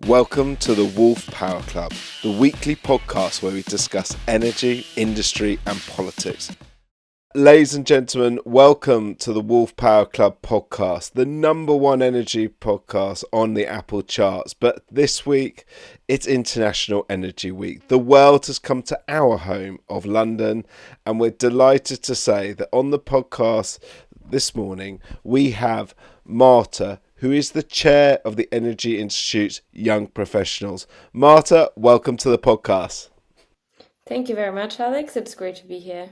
Welcome to the Wolfe Power Club, the weekly podcast where we discuss energy, industry and politics. Ladies and gentlemen, welcome to the Wolfe Power Club podcast, the number one energy podcast on the Apple charts. But this week, it's International Energy Week. The world has come to our home of London, and we're delighted to say that on the podcast this morning, we have Marta, who is the chair of the Energy Institute's Young Professionals. Marta, welcome to the podcast. Thank you very much, Alex. It's great to be here.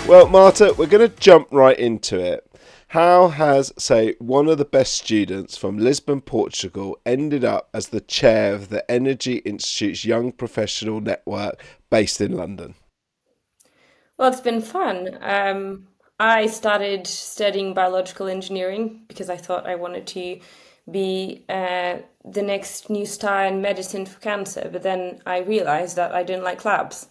Well, Marta, we're going to jump right into it. How has, say, one of the best students from Lisbon, Portugal, ended up as the chair of the Energy Institute's Young Professional Network based in London? Well, it's been fun. I started studying biological engineering because I thought I wanted to be the next new star in medicine for cancer, but then I realized that I didn't like labs.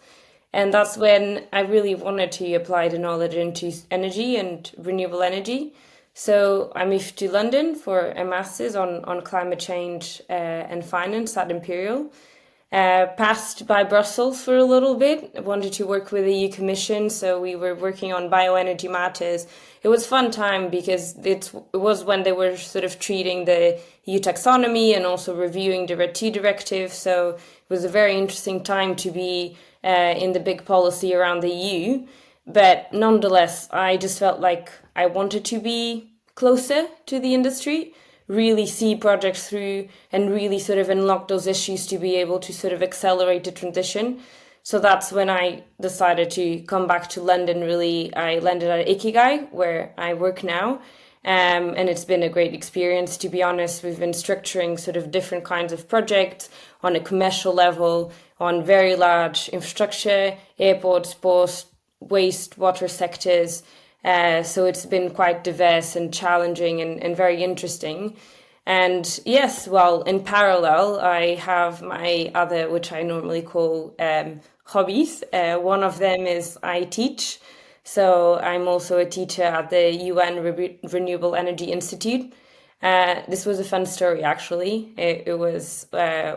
And that's when I really wanted to apply the knowledge into energy and renewable energy. So I moved to London for a master's on climate change and finance at Imperial. Passed by Brussels for a little bit. I wanted to work with the EU Commission, so we were working on bioenergy matters. It was a fun time because it was when they were sort of treating the EU taxonomy and also reviewing the RED II directive. So it was a very interesting time to be in the big policy around the EU. But nonetheless, I just felt like I wanted to be closer to the industry, really see projects through and really sort of unlock those issues to be able to sort of accelerate the transition. So that's when I decided to come back to London. Really, I landed at Ikigai, where I work now. And it's been a great experience, to be honest. We've been structuring sort of different kinds of projects on a commercial level, on very large infrastructure, airports, ports, waste, water sectors. So it's been quite diverse and challenging and very interesting. And yes, well, in parallel, I have my other, which I normally call hobbies. One of them is I teach. So I'm also a teacher at the UN Renewable Energy Institute. This was a fun story, actually. It was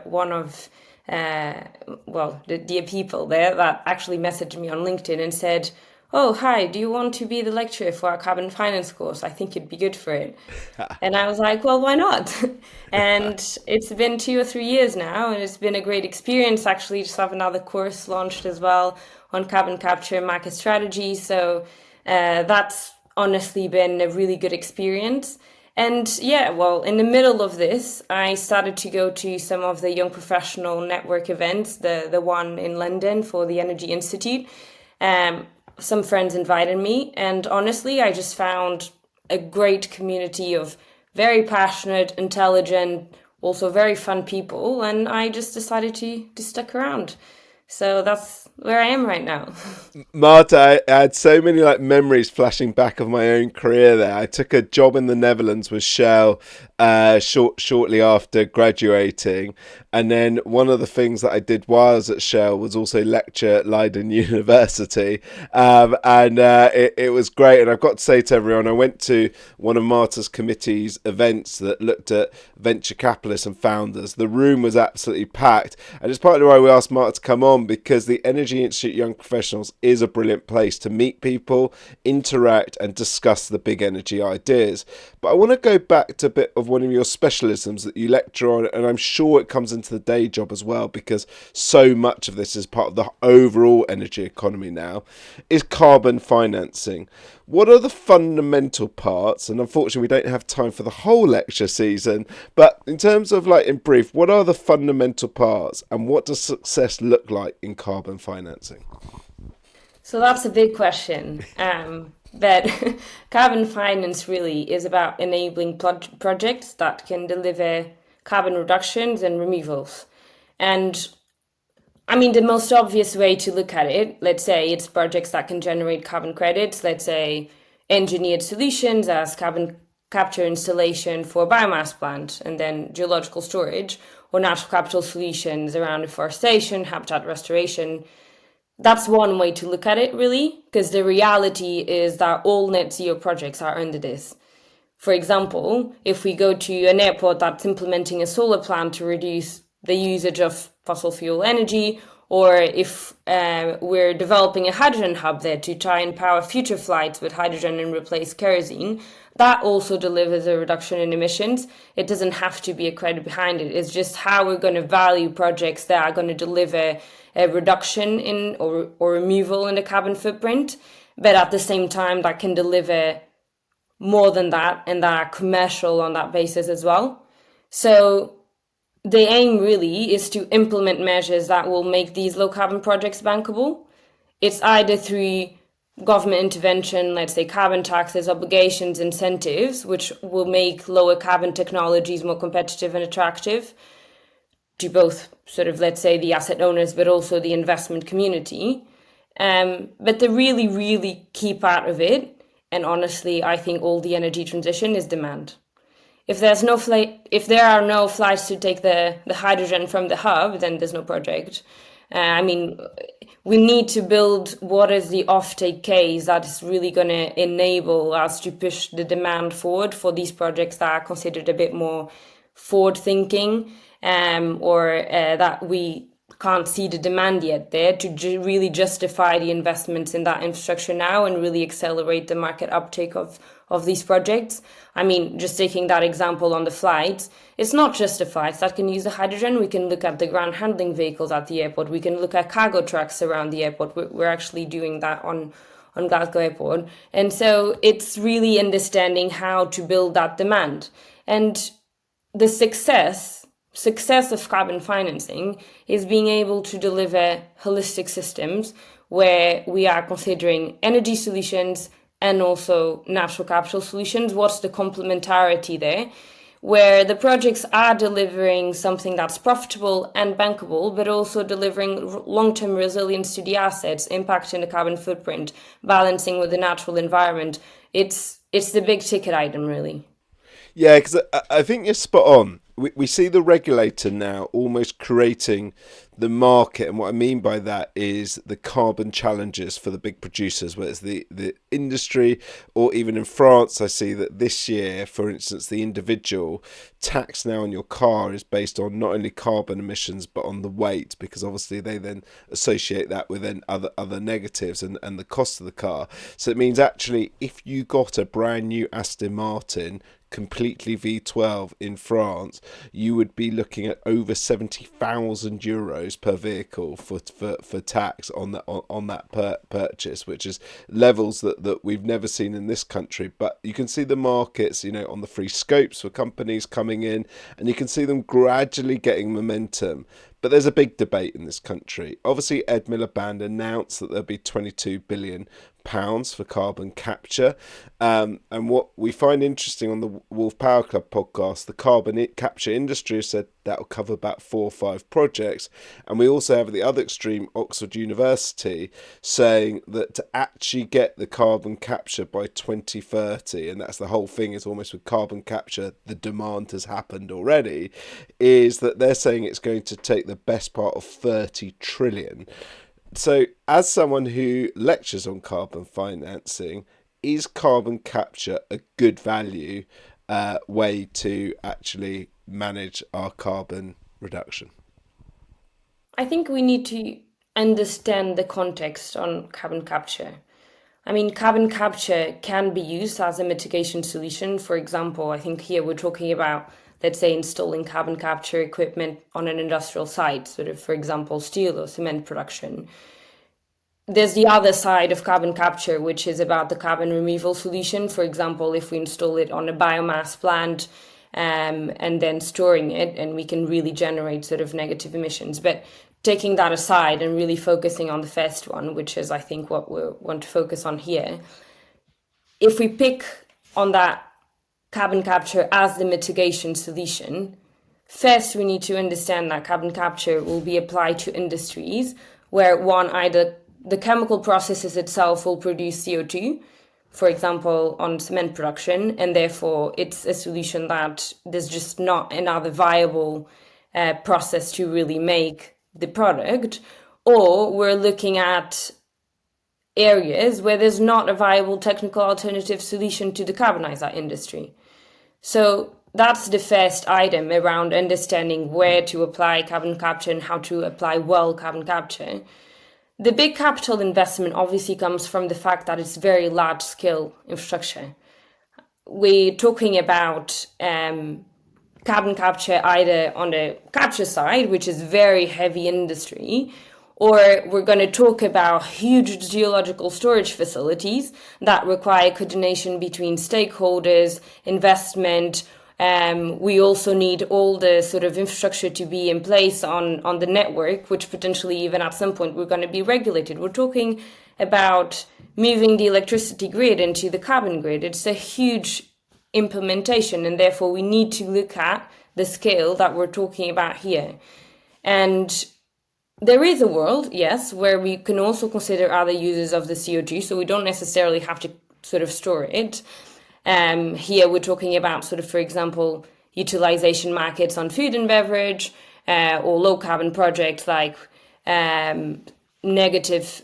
one of the dear people there that actually messaged me on LinkedIn and said, "Oh, hi, do you want to be the lecturer for our carbon finance course? I think you'd be good for it." And I was like, well, why not? And it's been 2 or 3 years now, and it's been a great experience. Actually, just have another course launched as well on carbon capture and market strategy. So that's honestly been a really good experience. And yeah, well, in the middle of this, I started to go to some of the young professional network events, the one in London for the Energy Institute. Some friends invited me, and honestly, I just found a great community of very passionate, intelligent, also very fun people, and I just decided to stick around. So that's where I am right now. Marta, I had so many memories flashing back of my own career there. I took a job in the Netherlands with Shell shortly after graduating, and then one of the things that I did while I was at Shell was also lecture at Leiden University, and it was great. And I've got to say to everyone, I went to one of Marta's committee's events that looked at venture capitalists and founders. The room was absolutely packed, and it's partly why we asked Marta to come on, because the Energy Institute Young Professionals is a brilliant place to meet people, interact and discuss the big energy ideas. But I want to go back to a bit of one of your specialisms that you lecture on, and I'm sure it comes into the day job as well, because so much of this is part of the overall energy economy now, is carbon financing. What are the fundamental parts? And unfortunately, we don't have time for the whole lecture season, but in terms of in brief, what are the fundamental parts and what does success look like in carbon financing? So that's a big question. But carbon finance really is about enabling projects that can deliver carbon reductions and removals. And I mean, the most obvious way to look at it, let's say it's projects that can generate carbon credits, let's say engineered solutions as carbon capture installation for a biomass plant and then geological storage, or natural capital solutions around reforestation, habitat restoration. That's one way to look at it, really, because the reality is that all net zero projects are under this. For example, if we go to an airport that's implementing a solar plant to reduce the usage of fossil fuel energy, or if we're developing a hydrogen hub there to try and power future flights with hydrogen and replace kerosene, that also delivers a reduction in emissions. It doesn't have to be a credit behind it. It's just how we're going to value projects that are going to deliver a reduction in or removal in the carbon footprint, but at the same time that can deliver more than that and that are commercial on that basis as well. So the aim really is to implement measures that will make these low carbon projects bankable. It's either through government intervention, let's say carbon taxes, obligations, incentives, which will make lower carbon technologies more competitive and attractive to both sort of, let's say, the asset owners, but also the investment community. But the really, really key part of it, and honestly, I think all the energy transition, is demand. If there are no flights to take the hydrogen from the hub, then there's no project. We need to build what is the offtake case that is really going to enable us to push the demand forward for these projects that are considered a bit more forward thinking, or that we can't see the demand yet there to really justify the investments in that infrastructure now and really accelerate the market uptake of these projects. I mean, just taking that example on the flights, it's not just the flights that can use the hydrogen. We can look at the ground handling vehicles at the airport. We can look at cargo trucks around the airport. We're actually doing that on Glasgow Airport. And so it's really understanding how to build that demand. And the success of carbon financing is being able to deliver holistic systems where we are considering energy solutions and also natural capital solutions. What's the complementarity there? Where the projects are delivering something that's profitable and bankable, but also delivering long-term resilience to the assets, impacting the carbon footprint, balancing with the natural environment. It's the big ticket item, really. Yeah, because I think you're spot on. We see the regulator now almost creating the market, and what I mean by that is the carbon challenges for the big producers, whether it's the industry or even in France. I see that this year, for instance, the individual tax now on your car is based on not only carbon emissions but on the weight, because obviously they then associate that with then other negatives and the cost of the car. So it means actually if you got a brand new Aston Martin completely V12 in France, you would be looking at over €70,000 per vehicle for tax on that purchase, which is levels that we've never seen in this country. But you can see the markets, on the free scopes for companies coming in, and you can see them gradually getting momentum. But there's a big debate in this country. Obviously, Ed Miliband announced that there'll be £22 billion for carbon capture. And what we find interesting on the Wolfe Power Club podcast, the carbon capture industry has said that'll cover about 4 or 5 projects. And we also have at the other extreme, Oxford University, saying that to actually get the carbon capture by 2030, and that's the whole thing, is almost with carbon capture, the demand has happened already, is that they're saying it's going to take the best part of 30 trillion. So as someone who lectures on carbon financing, is carbon capture a good value way to actually manage our carbon reduction? I think we need to understand the context on carbon capture. I mean, carbon capture can be used as a mitigation solution. For example, I think here we're talking about, let's say, installing carbon capture equipment on an industrial site, sort of, for example, steel or cement production. There's the other side of carbon capture, which is about the carbon removal solution. For example, if we install it on a biomass plant and then storing it, and we can really generate sort of negative emissions. But taking that aside and really focusing on the first one, which is, I think, what we want to focus on here, if we pick on that carbon capture as the mitigation solution, first we need to understand that carbon capture will be applied to industries where, one, either the chemical processes itself will produce CO2, for example, on cement production, and therefore it's a solution that there's just not another viable process to really make the product, or we're looking at areas where there's not a viable technical alternative solution to decarbonize that industry. So that's the first item around understanding where to apply carbon capture and how to apply well carbon capture. The big capital investment obviously comes from the fact that it's very large scale infrastructure. We're talking about carbon capture either on the capture side, which is very heavy industry, or we're going to talk about huge geological storage facilities that require coordination between stakeholders, investment. We also need all the sort of infrastructure to be in place on the network, which potentially even at some point we're going to be regulated. We're talking about moving the electricity grid into the carbon grid. It's a huge implementation, and therefore we need to look at the scale that we're talking about here. And there is a world, yes, where we can also consider other uses of the CO2, so we don't necessarily have to sort of store it. Here we're talking about sort of, for example, utilization markets on food and beverage, or low carbon projects like negative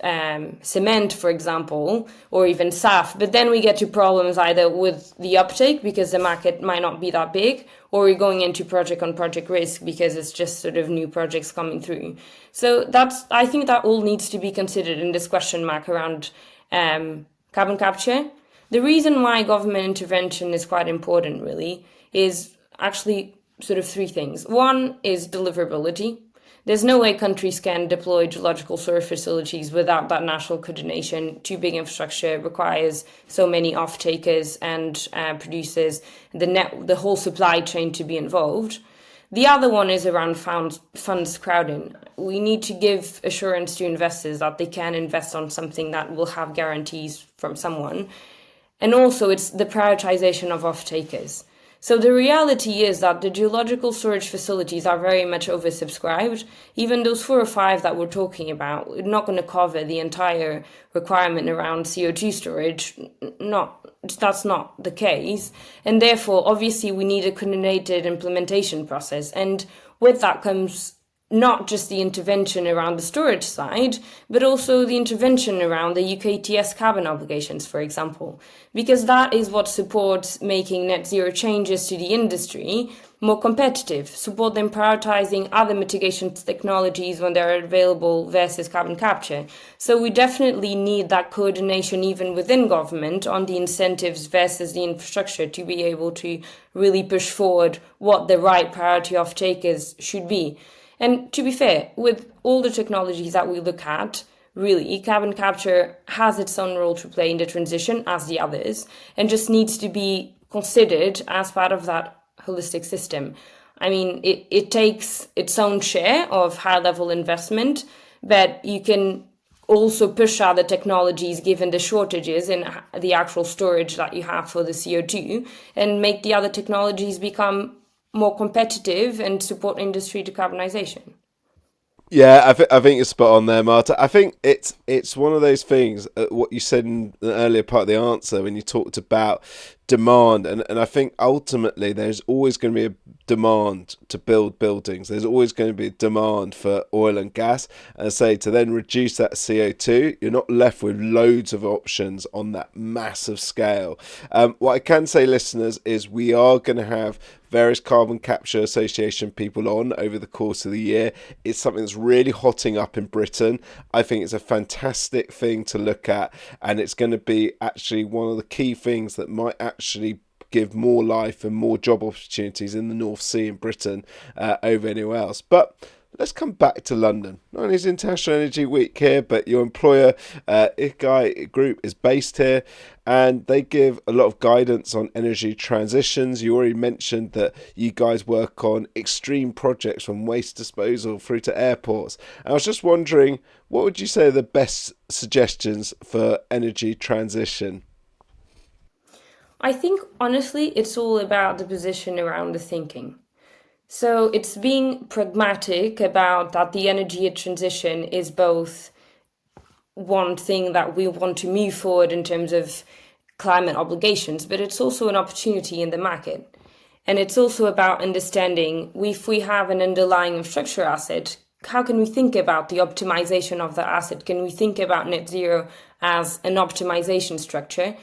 cement, for example, or even SAF. But then we get to problems either with the uptake because the market might not be that big, or we're going into project on project risk because it's just sort of new projects coming through. So I think that all needs to be considered in this question mark around carbon capture. The reason why government intervention is quite important really is actually sort of three things. One is deliverability. There's no way countries can deploy geological storage facilities without that national coordination. Too big infrastructure requires so many off-takers and producers, the whole supply chain to be involved. The other one is around funds crowding. We need to give assurance to investors that they can invest on something that will have guarantees from someone. And also it's the prioritization of off-takers. So the reality is that the geological storage facilities are very much oversubscribed. Even those 4 or 5 that we're talking about, we're not going to cover the entire requirement around CO2 storage. That's not the case. And therefore, obviously, we need a coordinated implementation process. And with that comes not just the intervention around the storage side, but also the intervention around the UK ETS carbon obligations, for example, because that is what supports making net zero changes to the industry more competitive, support them prioritizing other mitigation technologies when they're available versus carbon capture. So we definitely need that coordination even within government on the incentives versus the infrastructure to be able to really push forward what the right priority of takers should be. And to be fair, with all the technologies that we look at, really, carbon capture has its own role to play in the transition as the others, and just needs to be considered as part of that holistic system. I mean, it takes its own share of high-level investment, but you can also push other technologies given the shortages in the actual storage that you have for the CO2 and make the other technologies become more competitive and support industry decarbonization. Yeah, I think you're spot on there, Marta. I think it's one of those things, what you said in the earlier part of the answer when you talked about demand, and I think ultimately there's always going to be a demand to build buildings. There's always going to be a demand for oil and gas. And I say to then reduce that CO2, you're not left with loads of options on that massive scale. What I can say, listeners, is we are going to have various carbon capture association people on over the course of the year. It's something that's really hotting up in Britain. I think it's a fantastic thing to look at, and it's going to be actually one of the key things that might actually give more life and more job opportunities in the North Sea in Britain over anywhere else. But let's come back to London. Not only is International Energy Week here, but your employer, Ikai Group, is based here, and they give a lot of guidance on energy transitions. You already mentioned that you guys work on extreme projects from waste disposal through to airports. And I was just wondering, what would you say are the best suggestions for energy transition? I think, honestly, it's all about the position around the thinking. So it's being pragmatic about that the energy transition is both one thing that we want to move forward in terms of climate obligations, but it's also an opportunity in the market. And it's also about understanding if we have an underlying infrastructure asset, how can we think about the optimization of the asset? Can we think about net zero as an optimization structure?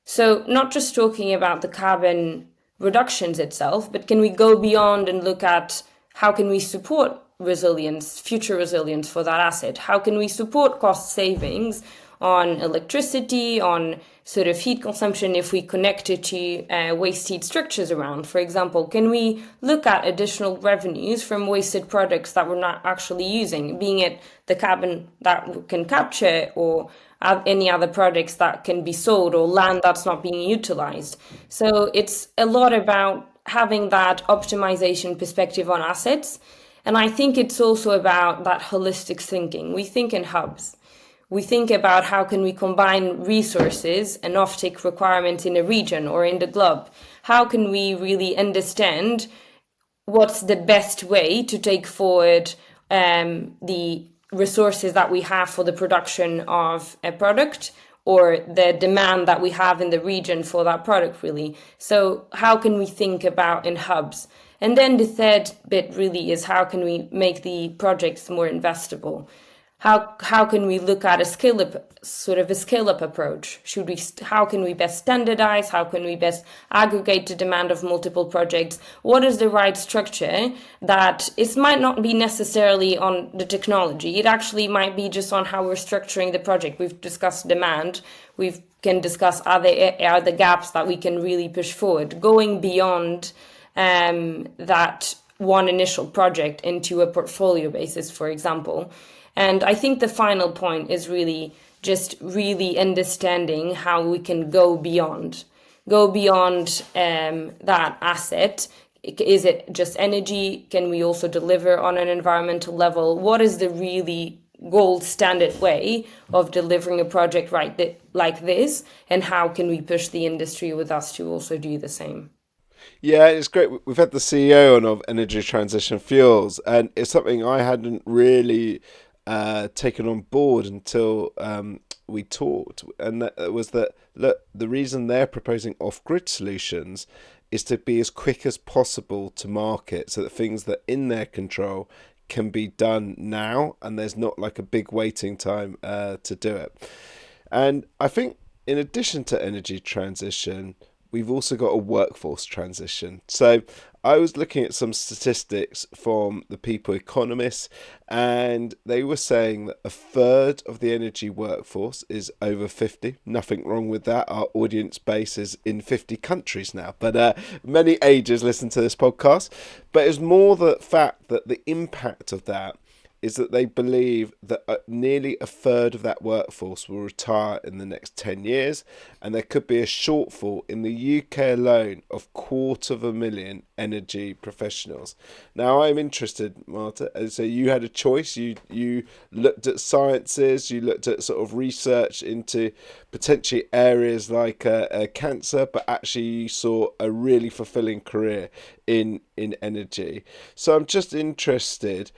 So not just talking about the carbon reductions itself, but can we go beyond and look at how can we support resilience, future resilience for that asset? How can we support cost savings on electricity, on sort of heat consumption if we connect it to waste heat structures around? For example, can we look at additional revenues from wasted products that we're not actually using, being it the carbon that we can capture or any other products that can be sold or land that's not being utilized? So it's a lot about having that optimization perspective on assets. And I think it's also about that holistic thinking. We think in hubs. We think about how can we combine resources and offtake requirements in a region or in the globe. How can we really understand what's the best way to take forward the resources that we have for the production of a product or the demand that we have in the region for that product, really. So how can we think about in hubs? And then the third bit really is how can we make the projects more investable? How can we look at a scale up approach? How can we best standardize? How can we best aggregate the demand of multiple projects? What is the right structure that it might not be necessarily on the technology? It actually might be just on how we're structuring the project. We've discussed demand. We can discuss are the gaps that we can really push forward, going beyond that one initial project into a portfolio basis, for example. And I think the final point is really just really understanding how we can go beyond that asset. Is it just energy? Can we also deliver on an environmental level? What is the really gold standard way of delivering a project like this? And how can we push the industry with us to also do the same? Yeah, it's great. We've had the CEO on of Energy Transition Fuels, and it's something I hadn't really taken on board until we talked, and that was that look, the reason they're proposing off-grid solutions is to be as quick as possible to market, so that things that are in their control can be done now, and there's not like a big waiting time to do it. And I think in addition to energy transition, we've also got a workforce transition. So I was looking at some statistics from the People Economists, and they were saying that a third of the energy workforce is over 50. Nothing wrong with that. Our audience base is in 50 countries now, but many ages listen to this podcast. But it's more the fact that the impact of that is that they believe that nearly a third of that workforce will retire in the next 10 years, and there could be a shortfall in the UK alone of 250,000 energy professionals. Now, I'm interested, Marta, so you had a choice. You looked at sciences, you looked at sort of research into potentially areas like cancer, but actually you saw a really fulfilling career in energy. So I'm just interested,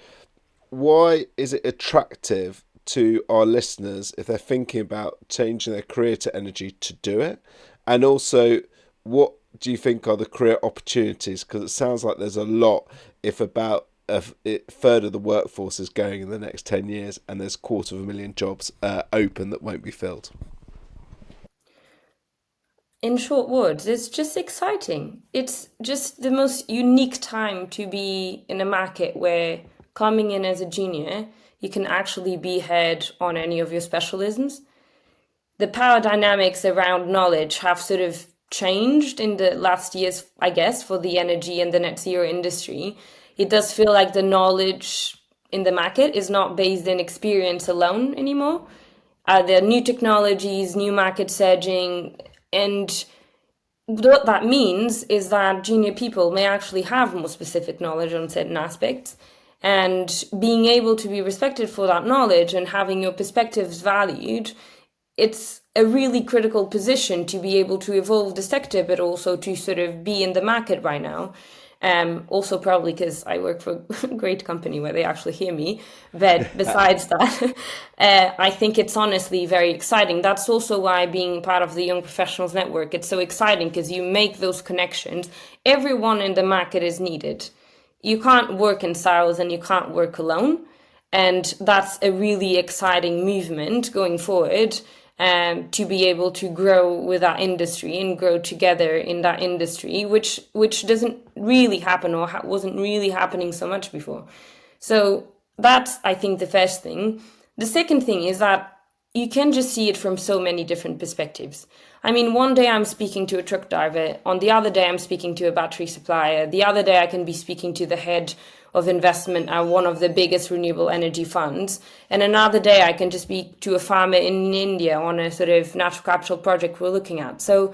why is it attractive to our listeners if they're thinking about changing their career to energy to do it? And also, what do you think are the career opportunities? Because it sounds like there's a lot if about a third of the workforce is going in the next 10 years and there's 250,000 jobs open that won't be filled. In short words, it's just exciting. It's just the most unique time to be in a market where coming in as a junior, you can actually be head on any of your specialisms. The power dynamics around knowledge have sort of changed in the last years, I guess, for the energy and the net zero industry. It does feel like the knowledge in the market is not based in experience alone anymore. There are new technologies, new market surging, and what that means is that junior people may actually have more specific knowledge on certain aspects, and being able to be respected for that knowledge and having your perspectives valued, it's a really critical position to be able to evolve the sector, but also to sort of be in the market right now. Also, probably because I work for a great company where they actually hear me. But besides that, I think it's honestly very exciting. That's also why being part of the Young Professionals Network, it's so exciting because you make those connections. Everyone in the market is needed. You can't work in silos and you can't work alone. And that's a really exciting movement going forward, to be able to grow with that industry and grow together in that industry, which doesn't really happen or wasn't really happening so much before. So that's, I think, the first thing. The second thing is that you can just see it from so many different perspectives. I mean, one day I'm speaking to a truck driver, on the other day I'm speaking to a battery supplier, the other day I can be speaking to the head of investment at one of the biggest renewable energy funds, and another day I can just speak to a farmer in India on a sort of natural capital project we're looking at. So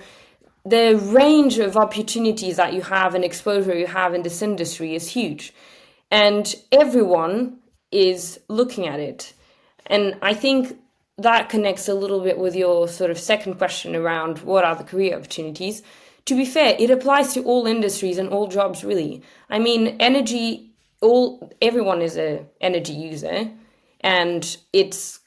the range of opportunities that you have and exposure you have in this industry is huge, and everyone is looking at it. And I think that connects a little bit with your sort of second question around what are the career opportunities. To be fair, it applies to all industries and all jobs, really. I mean, everyone is a energy user, and it's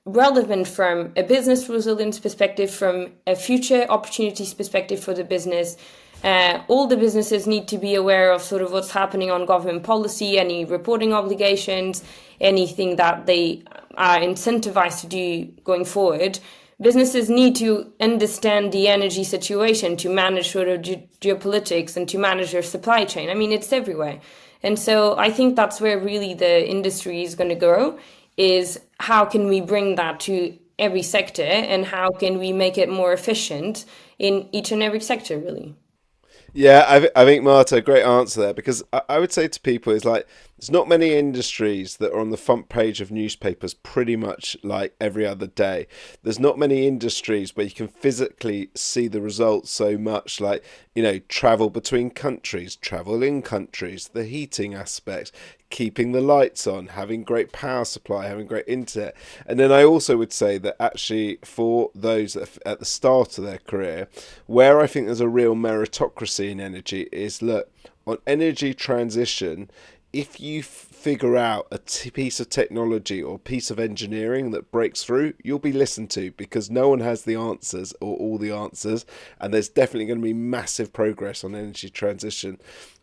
relevant from a business resilience perspective, from a future opportunities perspective for the business. All the businesses need to be aware of sort of what's happening on government policy, any reporting obligations, anything that they are incentivized to do going forward. Businesses need to understand the energy situation to manage sort of geopolitics and to manage their supply chain. I mean, it's everywhere. And so I think that's where really the industry is going to grow, is how can we bring that to every sector and how can we make it more efficient in each and every sector, really. Yeah, I think Marta, great answer there, because I would say to people is like there's not many industries that are on the front page of newspapers pretty much like every other day. There's not many industries where you can physically see the results so much, like, travel between countries, travel in countries, the heating aspects, keeping the lights on, having great power supply, having great internet. And then I also would say that actually for those that are at the start of their career, where I think there's a real meritocracy in energy is, look, on energy transition, if you figure out a piece of technology or piece of engineering that breaks through, you'll be listened to, because no one has the answers or all the answers, and there's definitely going to be massive progress on energy transition.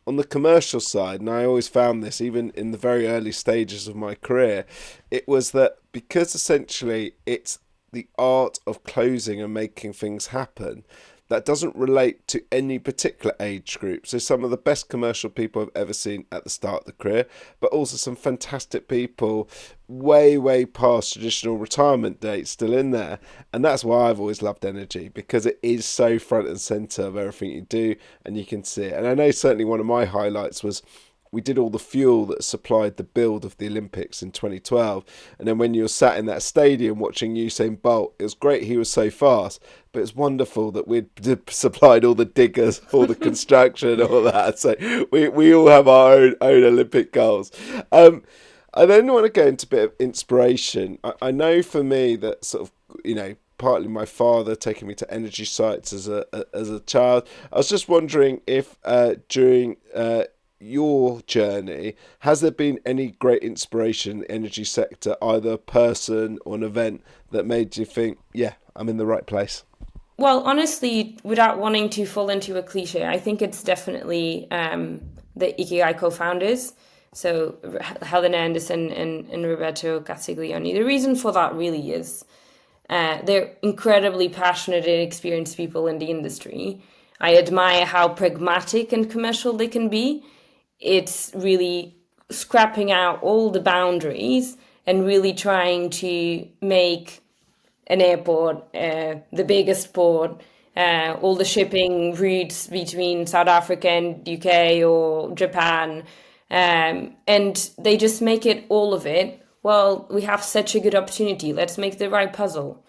On the commercial side, and I always found this even in the very early stages of my career, it was that because essentially it's the art of closing and making things happen, that doesn't relate to any particular age group. So some of the best commercial people I've ever seen at the start of the career, but also some fantastic people way, way past traditional retirement dates still in there. And that's why I've always loved energy, because it is so front and centre of everything you do, and you can see it. And I know certainly one of my highlights was we did all the fuel that supplied the build of the Olympics in 2012. And then when you were sat in that stadium watching Usain Bolt, it was great he was so fast, but it's wonderful that we'd supplied all the diggers, all the construction, all that. So we all have our own Olympic goals. I then want to go into a bit of inspiration. I know for me that sort of, partly my father taking me to energy sites as a child. I was just wondering if during your journey, has there been any great inspiration in the energy sector, either a person or an event that made you think, yeah, I'm in the right place? Well, honestly, without wanting to fall into a cliche, I think it's definitely the Ikigai co-founders. So Helena Anderson and Roberto Castiglione. The reason for that really is they're incredibly passionate and experienced people in the industry. I admire how pragmatic and commercial they can be. It's really scrapping out all the boundaries and really trying to make an airport the biggest port, all the shipping routes between South Africa and UK or Japan, and they just make it all of it. Well, we have such a good opportunity. Let's make the right puzzle.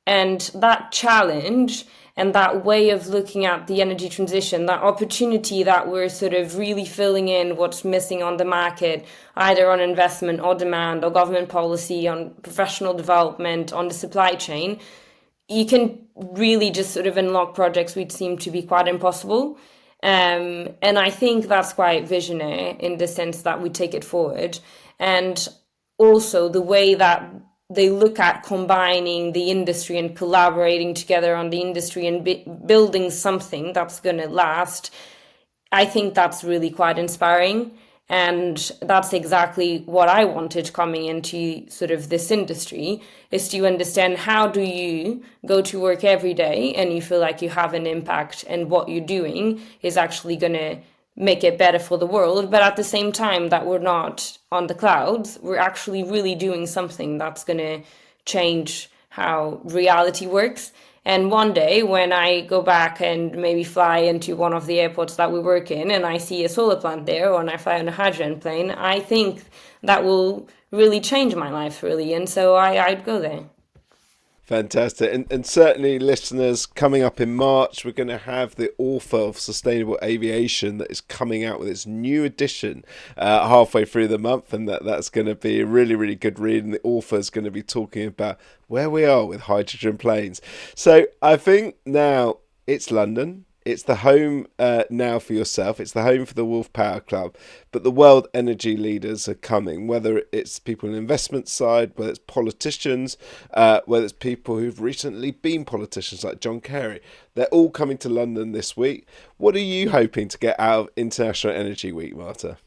And that challenge and that way of looking at the energy transition, that opportunity that we're sort of really filling in what's missing on the market, either on investment or demand or government policy, on professional development, on the supply chain, you can really just sort of unlock projects which seem to be quite impossible. And I think that's quite visionary in the sense that we take it forward. And also the way that they look at combining the industry and collaborating together on the industry and building something that's going to last. I think that's really quite inspiring. And that's exactly what I wanted coming into sort of this industry, is to understand how do you go to work every day and you feel like you have an impact and what you're doing is actually going to make it better for the world. But at the same time that we're not on the clouds, we're actually really doing something that's going to change how reality works. And one day when I go back and maybe fly into one of the airports that we work in and I see a solar plant there, or when I fly on a hydrogen plane, I think that will really change my life, really. And so I'd go there. Fantastic. And certainly, listeners, coming up in March, we're going to have the author of Sustainable Aviation that is coming out with its new edition halfway through the month. And that's going to be a really, really good read. And the author is going to be talking about where we are with hydrogen planes. So I think now it's London. It's the home now for yourself. It's the home for the Wolfe Power Club. But the world energy leaders are coming, whether it's people on the investment side, whether it's politicians, whether it's people who've recently been politicians like John Kerry. They're all coming to London this week. What are you hoping to get out of International Energy Week, Marta?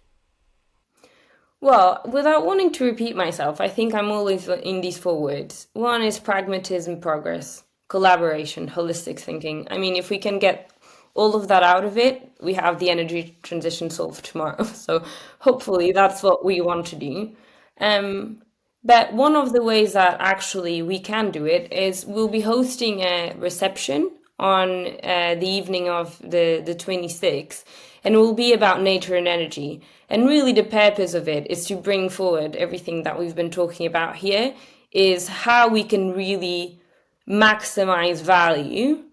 Well, without wanting to repeat myself, I think I'm always in these four words. One is pragmatism, progress, collaboration, holistic thinking. I mean, if we can get all of that out of it, we have the energy transition solved tomorrow. So hopefully that's what we want to do. Um, but one of the ways that actually we can do it is we'll be hosting a reception on the evening of the 26th, and it will be about nature and energy. And really the purpose of it is to bring forward everything that we've been talking about here, is how we can really maximize value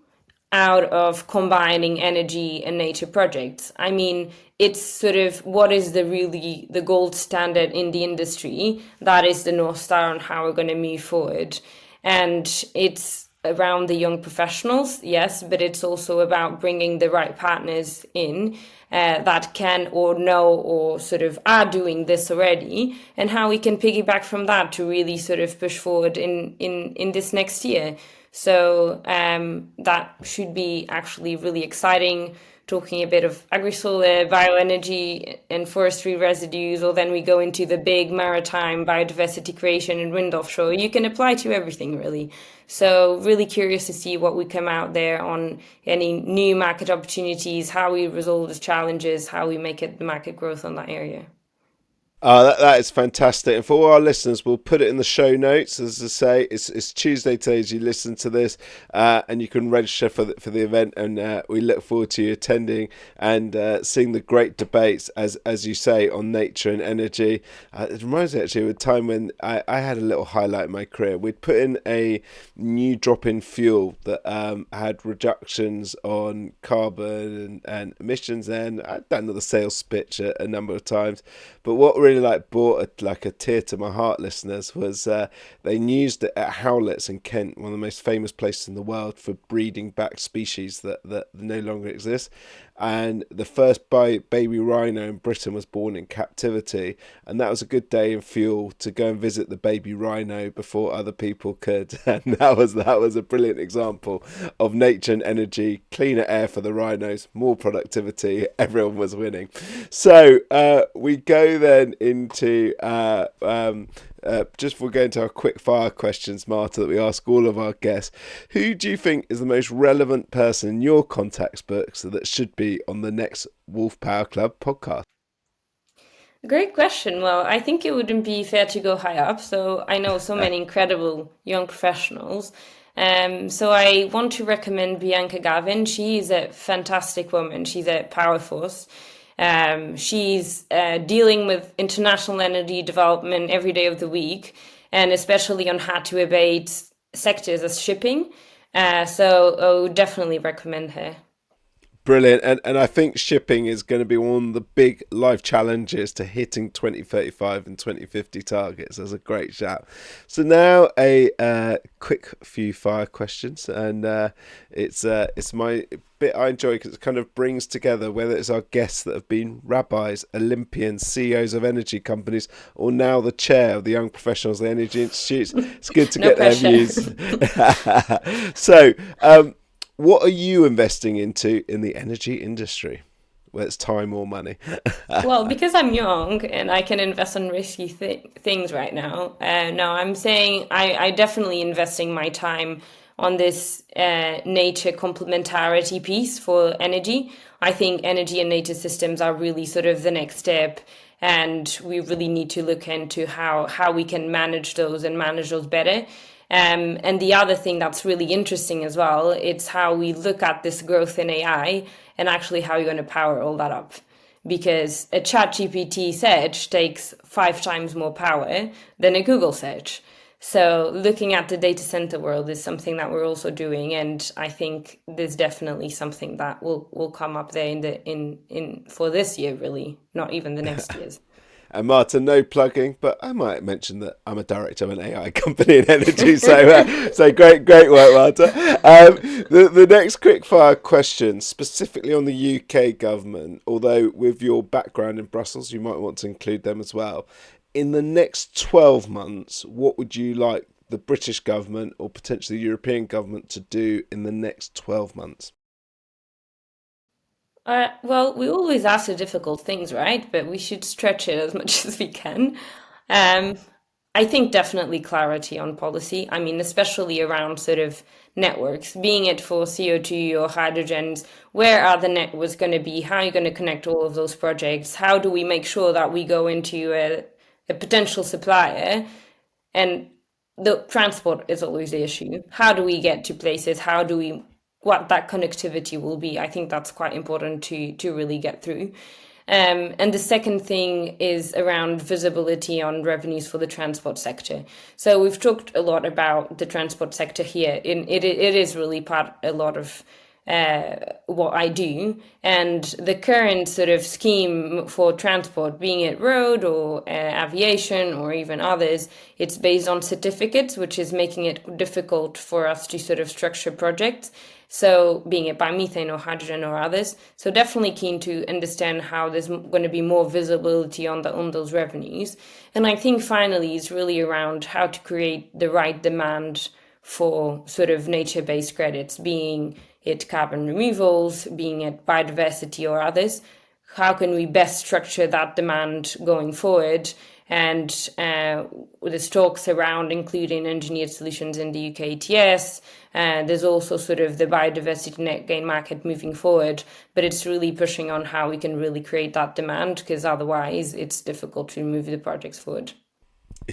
out of combining energy and nature projects. I mean, it's sort of what is the really the gold standard in the industry. That is the North Star on how we're going to move forward. And it's around the young professionals, yes, but it's also about bringing the right partners in that can or know or sort of are doing this already, and how we can piggyback from that to really sort of push forward in this next year. So that should be actually really exciting, talking a bit of agri-solar, bioenergy and forestry residues, or then we go into the big maritime biodiversity creation and wind offshore. You can apply to everything really. So really curious to see what we come out there on any new market opportunities, how we resolve the challenges, how we make it the market growth on that area. That is fantastic. And for all our listeners, we'll put it in the show notes. As I say, it's Tuesday today as you listen to this, and you can register for the event. And we look forward to you attending and seeing the great debates, as you say, on nature and energy. It reminds me actually of a time when I had a little highlight in my career. We'd put in a new drop-in fuel that had reductions on carbon and emissions. And I'd done the sales pitch a number of times, but what really brought a tear to my heart, listeners, was they used it at Howlett's in Kent, one of the most famous places in the world for breeding back species that no longer exist. And the first baby rhino in Britain was born in captivity, and that was a good day in fuel to go and visit the baby rhino before other people could. And that was a brilliant example of nature and energy, cleaner air for the rhinos, more productivity, everyone was winning. So we go then into just before we go into our quick fire questions, Marta, that we ask all of our guests. Who do you think is the most relevant person in your contacts books that should be on the next Wolfe Power Club podcast? Great question. Well, I think it wouldn't be fair to go high up. So I know so many incredible young professionals. So I want to recommend Bianca Gavin. She is a fantastic woman. She's a power force. She's dealing with international energy development every day of the week, and especially on how to abate sectors as shipping. So I would definitely recommend her. Brilliant. And I think shipping is going to be one of the big life challenges to hitting 2035 and 2050 targets. That's a great shout. So now a quick few fire questions. And it's my bit I enjoy because it kind of brings together whether it's our guests that have been rabbis, Olympians, CEOs of energy companies, or now the chair of the Young Professionals of the Energy Institutes. It's good to No get their pressure. views. So, what are you investing into in the energy industry, whether it's time or money? Well, because I'm young and I can invest in risky things right now, no, I'm saying I definitely investing my time on this nature complementarity piece for energy. I think energy and nature systems are really sort of the next step, and we really need to look into how we can manage those better. And the other thing that's really interesting as well, it's how we look at this growth in AI and actually how you're going to power all that up, because a chat GPT search takes 5 times more power than a Google search. So looking at the data center world is something that we're also doing, and I think there's definitely something that will come up there in for this year, really, not even the next years. And Marta, no plugging, but I might mention that I'm a director of an AI company in energy. So, so great work, Marta. The next quickfire question, specifically on the UK government, although with your background in Brussels, you might want to include them as well. In the next 12 months, what would you like the British government or potentially the European government to do in the next 12 months? Well, we always ask the difficult things, right? But we should stretch it as much as we can. Um, I think definitely clarity on policy. I mean, especially around sort of networks, being it for CO2 or hydrogens, where are the networks going to be? How are you going to connect all of those projects? How do we make sure that we go into a potential supplier and the transport is always the issue. How do we get to places? What that connectivity will be? I think that's quite important to really get through. And the second thing is around visibility on revenues for the transport sector. So we've talked a lot about the transport sector here. It is really part a lot of what I do. And the current sort of scheme for transport, being it road or aviation or even others, it's based on certificates, which is making it difficult for us to sort of structure projects. So, being it biomethane or hydrogen or others. So, definitely keen to understand how there's going to be more visibility on those revenues. And I think finally, it's really around how to create the right demand for sort of nature-based credits, being it carbon removals, being it biodiversity or others. How can we best structure that demand going forward? And there's talks around including engineered solutions in the UK ETS. There's also sort of the biodiversity net gain market moving forward, but it's really pushing on how we can really create that demand, because otherwise it's difficult to move the projects forward.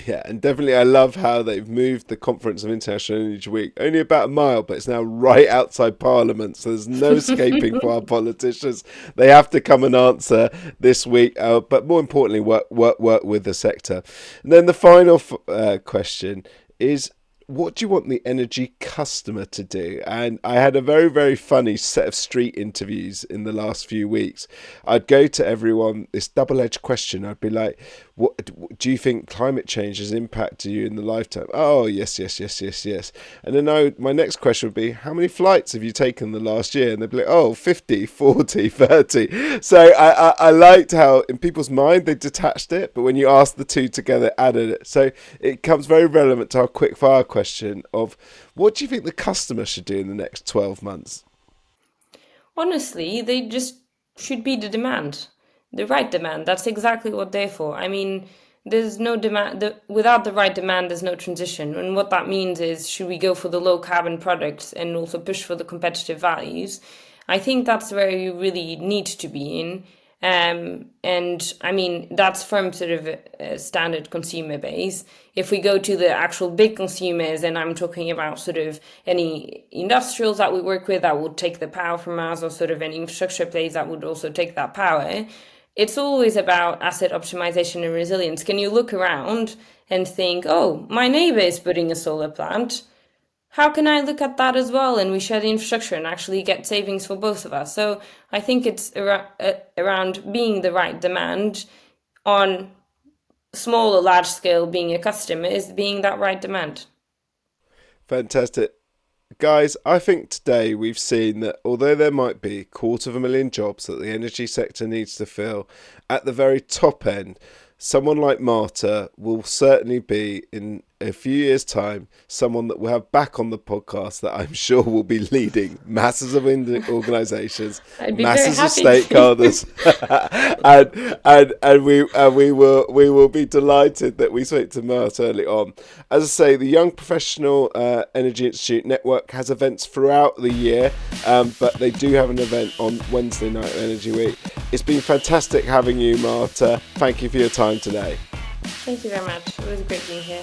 Yeah, and definitely I love how they've moved the Conference of International Energy Week only about a mile, but it's now right outside Parliament, so there's no escaping for our politicians. They have to come and answer this week, but more importantly, work with the sector. And then the final question is, what do you want the energy customer to do? And I had a very funny set of street interviews in the last few weeks. I'd go to everyone this double-edged question. I'd be like, what do you think climate change has impacted you in the lifetime? Oh, yes. And then my next question would be, how many flights have you taken the last year? And they'd be like, oh, 50, 40, 30. So I liked how in people's mind they detached it, but when you ask the two together, added it. So it comes very relevant to our quick fire question of, what do you think the customer should do in the next 12 months? Honestly, they just should be the demand, the right demand. That's exactly what they're for. I mean, there's no demand, without the right demand, there's no transition. And what that means is, should we go for the low carbon products and also push for the competitive values? I think that's where you really need to be in. And I mean, that's from sort of a standard consumer base. If we go to the actual big consumers, and I'm talking about sort of any industrials that we work with that would take the power from us, or sort of any infrastructure plays that would also take that power, it's always about asset optimization and resilience. Can you look around and think, oh, my neighbor is putting a solar plant? how can I look at that as well? And we share the infrastructure and actually get savings for both of us. So I think it's around being the right demand on small or large scale. Being a customer is being that right demand. Fantastic. Guys, I think today we've seen that although there might be 250,000 jobs that the energy sector needs to fill, at the very top end, someone like Marta will certainly be, in a few years' time, someone that we'll have back on the podcast that I'm sure will be leading masses of organisations, I'd be very masses of happy stakeholders, to. and we will be delighted that we spoke to Marta early on. As I say, the Young Professional Energy Institute Network has events throughout the year, but they do have an event on Wednesday night of Energy Week. It's been fantastic having you, Marta. Thank you for your time today. Thank you very much. It was great being here.